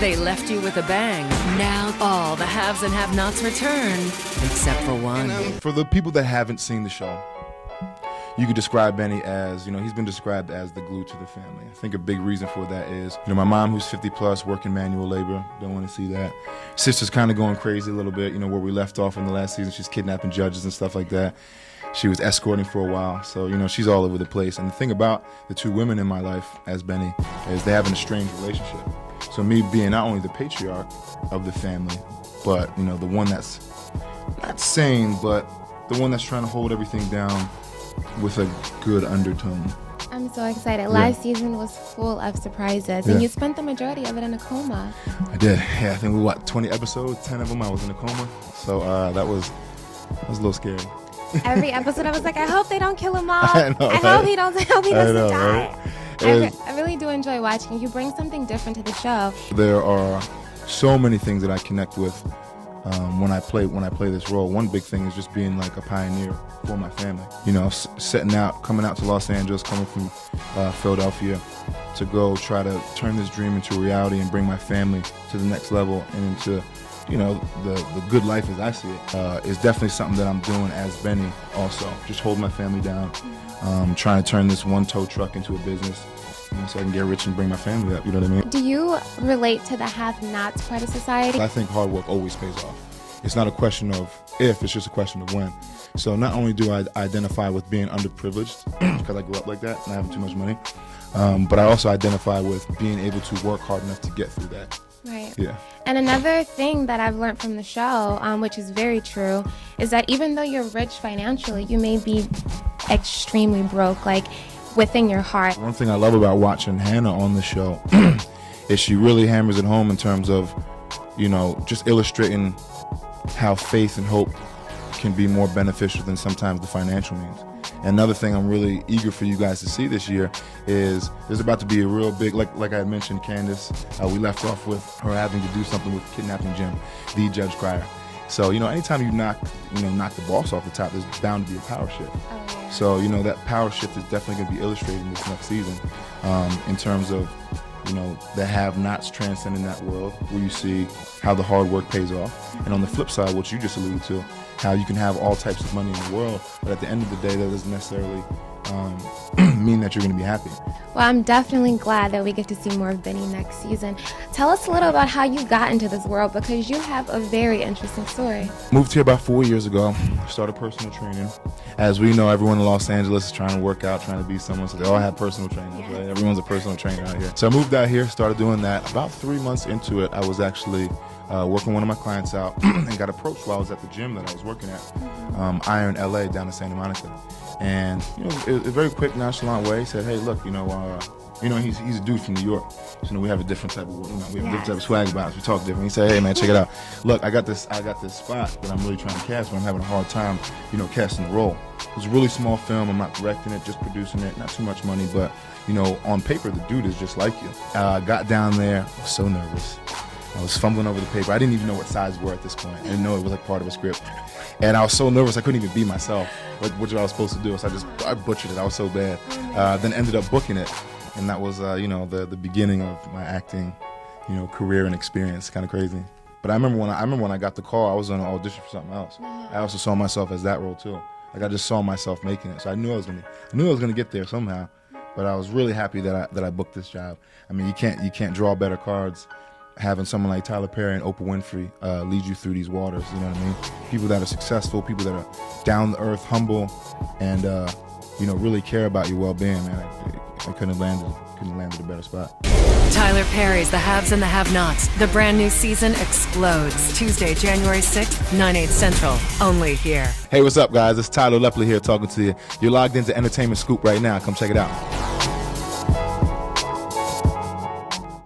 They left you with a bang. Now all the haves and have-nots return, except for one. For the people that haven't seen the show, you could describe Benny as, he's been described as the glue to the family. I think a big reason for that is, my mom who's 50 plus, working manual labor, don't want to see that. Sister's kind of going crazy a little bit, where we left off in the last season, she's kidnapping judges and stuff like that. She was escorting for a while, so, she's all over the place. And the thing about the two women in my life as Benny is they have an estranged relationship. So me being not only the patriarch of the family, but, the one that's not sane, but the one that's trying to hold everything down with a good undertone. I'm so excited. Last season was full of surprises, and you spent the majority of it in a coma. I did. Yeah, I think 20 episodes, 10 of them I was in a coma. So that was a little scary. Every episode I was like, I hope they don't kill him off. I know, I hope he doesn't die. Right? I really do enjoy watching. You bring something different to the show. There are so many things that I connect with when I play this role. One big thing is just being like a pioneer for my family. Coming out to Los Angeles, coming from Philadelphia, to go try to turn this dream into reality and bring my family to the next level and into the good life as I see it, is definitely something that I'm doing as Benny also. Just holding my family down, trying to turn this one tow truck into a business, so I can get rich and bring my family up, you know what I mean? Do you relate to the have-nots part of society? I think hard work always pays off. It's not a question of if, it's just a question of when. So not only do I identify with being underprivileged, because I grew up like that and I have too much money, but I also identify with being able to work hard enough to get through that. Right. Yeah. And another thing that I've learned from the show, which is very true, is that even though you're rich financially, you may be extremely broke, like within your heart. One thing I love about watching Hannah on the show is she really hammers it home in terms of, just illustrating how faith and hope can be more beneficial than sometimes the financial means. And another thing I'm really eager for you guys to see this year is there's about to be a real big, like I had mentioned, Candace, we left off with her having to do something with kidnapping Jim, the Judge Cryer. So, anytime you knock the boss off the top, there's bound to be a power shift. Oh, yeah. So, that power shift is definitely going to be illustrated in this next season in terms of, the have-nots transcending that world where you see how the hard work pays off. And on the flip side, what you just alluded to, how you can have all types of money in the world, but at the end of the day, that doesn't necessarily mean that you're going to be happy. Well, I'm definitely glad that we get to see more of Benny next season. Tell us a little about how you got into this world, because you have a very interesting story. Moved here about 4 years ago, started personal training. As we know, everyone in Los Angeles is trying to work out, trying to be someone, so they all have personal trainers, right? Everyone's a personal trainer out here. So I moved out here, started doing that. About 3 months into it, I was actually working one of my clients out and got approached while I was at the gym that I was working at, Iron LA down in Santa Monica. And, in a very quick, nonchalant way, he said, hey, look, he's a dude from New York. So, we have a different type of, we have a different type of swag about us. We talk different. He said, hey, man, check it out. Look, I got this spot that I'm really trying to cast, but I'm having a hard time, casting the role. It was a really small film. I'm not directing it, just producing it. Not too much money, but, on paper, the dude is just like you. Got down there, I was so nervous. I was fumbling over the paper. I didn't even know what sides were at this point. I didn't know it was like part of a script. And I was so nervous I couldn't even be myself, what I was supposed to do. So I butchered it. I was so bad. Then ended up booking it. And that was, the beginning of my acting, career and experience. Kind of crazy. But I remember when I got the call, I was on an audition for something else. I also saw myself as that role too. Like I just saw myself making it. So I knew I was gonna get there somehow. But I was really happy that I booked this job. I mean, you can't draw better cards having someone like Tyler Perry and Oprah Winfrey lead you through these waters, you know what I mean? People that are successful, people that are down to earth, humble, and really care about your well-being, man. I couldn't have landed a better spot. Tyler Perry's The Haves and the Have-Nots. The brand new season explodes. Tuesday, January 6th, 9/8 Central. Only here. Hey, what's up, guys? It's Tyler Lepley here talking to you. You're logged into Entertainment Scoop right now. Come check it out.